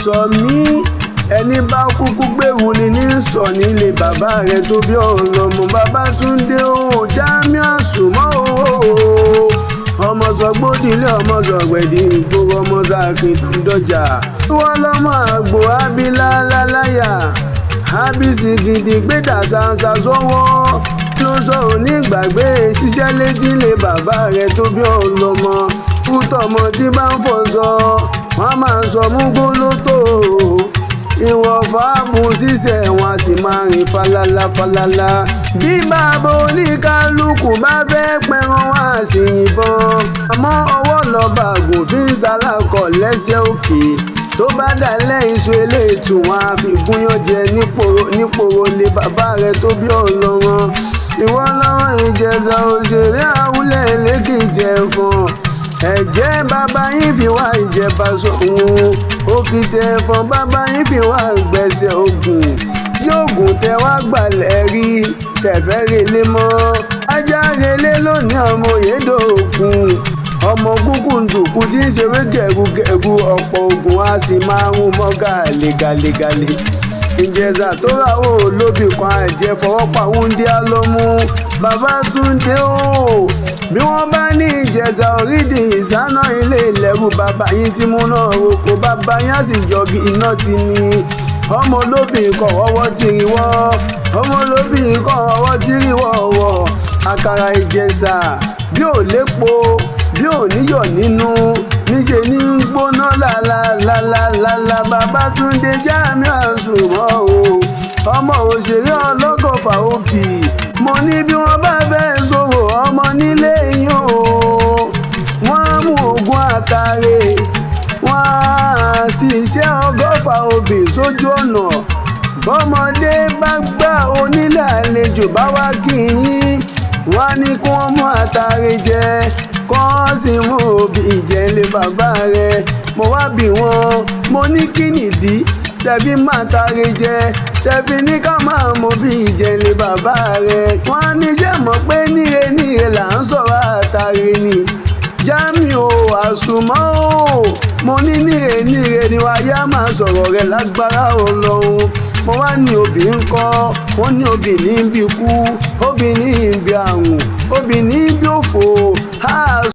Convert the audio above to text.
sọ mí ẹni bá kúkú gbèrú ni ní sọ nílé bàbá rẹ̀ tó bí ọlọ́mọ. Babátúndé o Jamiu Àsùnmọ́ o ọmọ sọgbódìlé ọmọ sọgbẹ̀dì ìgboro ọmọ sàkín tó ń dọjà. wọ́n lọ́mọ àgbò abilá láláyà ábísí gidi gbédà ṣàǹṣà sọ́wọ́ ló sọ onígbàgbé ṣiṣẹ́ létí lé bàbá rẹ̀ tó bí ọlọ́mọ. kútọ̀mọ tí bá ń fọṣọ wọ́n máa sọ mú gbólótó ìwọ̀fà bùn ṣiṣẹ́ wọn a sì máa rìn falala falala. bí bàbá oníkálukú bá fẹ́ pẹran wá sí yìnbọn àmọ́ ọwọ́ lọ́ba àgùn fi ń ṣalákọ̀ lẹ́sẹ̀ òkè. tó bá dalẹ̀ iṣu eléètù wọn a fi gúnyán jẹ nípòrò lé bàbá rẹ̀ tó bí ọlọ́mọ. ìwọ lọ́wọ́ Ìjẹ̀ṣà òṣèré àwùlẹ̀ lẹ́kìtì ẹ̀fọn ẹ̀jẹ̀ bàbá yín fi wá ìjẹba sóhun òkìtì ẹ̀fọn bàbá yín fi wá gbẹ̀sẹ̀ ogun yóògùn tẹ wá gbalẹ̀ rí tẹ̀fẹ́ relé mọ́ ajá relé lónìí ọmọ Oyèdòkun ọmọ gúngùndùkú tí ń ṣeré gẹ̀rúgẹ̀rú ọ̀pọ̀ ogun a sì máa ń mọ́ gàlégàlégàlé. Ìjẹ̀ṣà tó ráwó lóbì kan ẹ̀jẹ̀ fọwọ́pá wúndíá ló mú. Babátúndé o bí wọ́n bá ní Ìjẹ̀ṣà orídìí ìsáná ilé ìlẹ́rù bàbá yín tí mú náà roko bàbá yín á sì jọgi iná ti ní. ọmọ olóbì kọ̀ ọwọ́ tí rí wọ́ ọmọ olóbì kọ̀ ọwọ́ tí rí wọ́ọ̀wọ́. àkàrà Ìjẹ̀ṣà bí ò lépo bí ò níyọ̀ nínú níṣẹ́ ní gbóná lálálálálá. Babátúndé Jamiu Àsùnmọ́ o ọmọ òṣèré ọlọ́gọ́fà òbí mo ní bí wọ́n bá fẹ́ sọ̀rọ̀ ọmọ nílé yín o wọ́n á mú oògùn àtàrè wọ́n á sì ṣe ọgọ́fà òbí sójú ọ̀nà. bọ́mọdé bá gbà onílé àlejò bá wá kí yín wọ́n á ní kí wọ́n mú àtàrè jẹ kọ́ sì mú òbí ìjẹ́lé bàbá rẹ̀. mo wá bí wọn mo ní kí nìdí tẹ̀bí máa tàrè jẹ tẹ̀bí ní ká máa mọ bí ìjẹ́lé bàbá rẹ̀. wọ́n á níṣẹ́ mọ̀ pé níre là ń sọ̀rọ̀ àtàrè ni. Jamiu Àsùnmọ́ o mo ní níre ni wáyé á máa sọ̀rọ̀ rẹ̀ lágbára Ọlọ́run. mo wá ní obì ń kọ́ wọ́n ní obì ní bí kú obì ní bí àrùn obì ní bí òfò.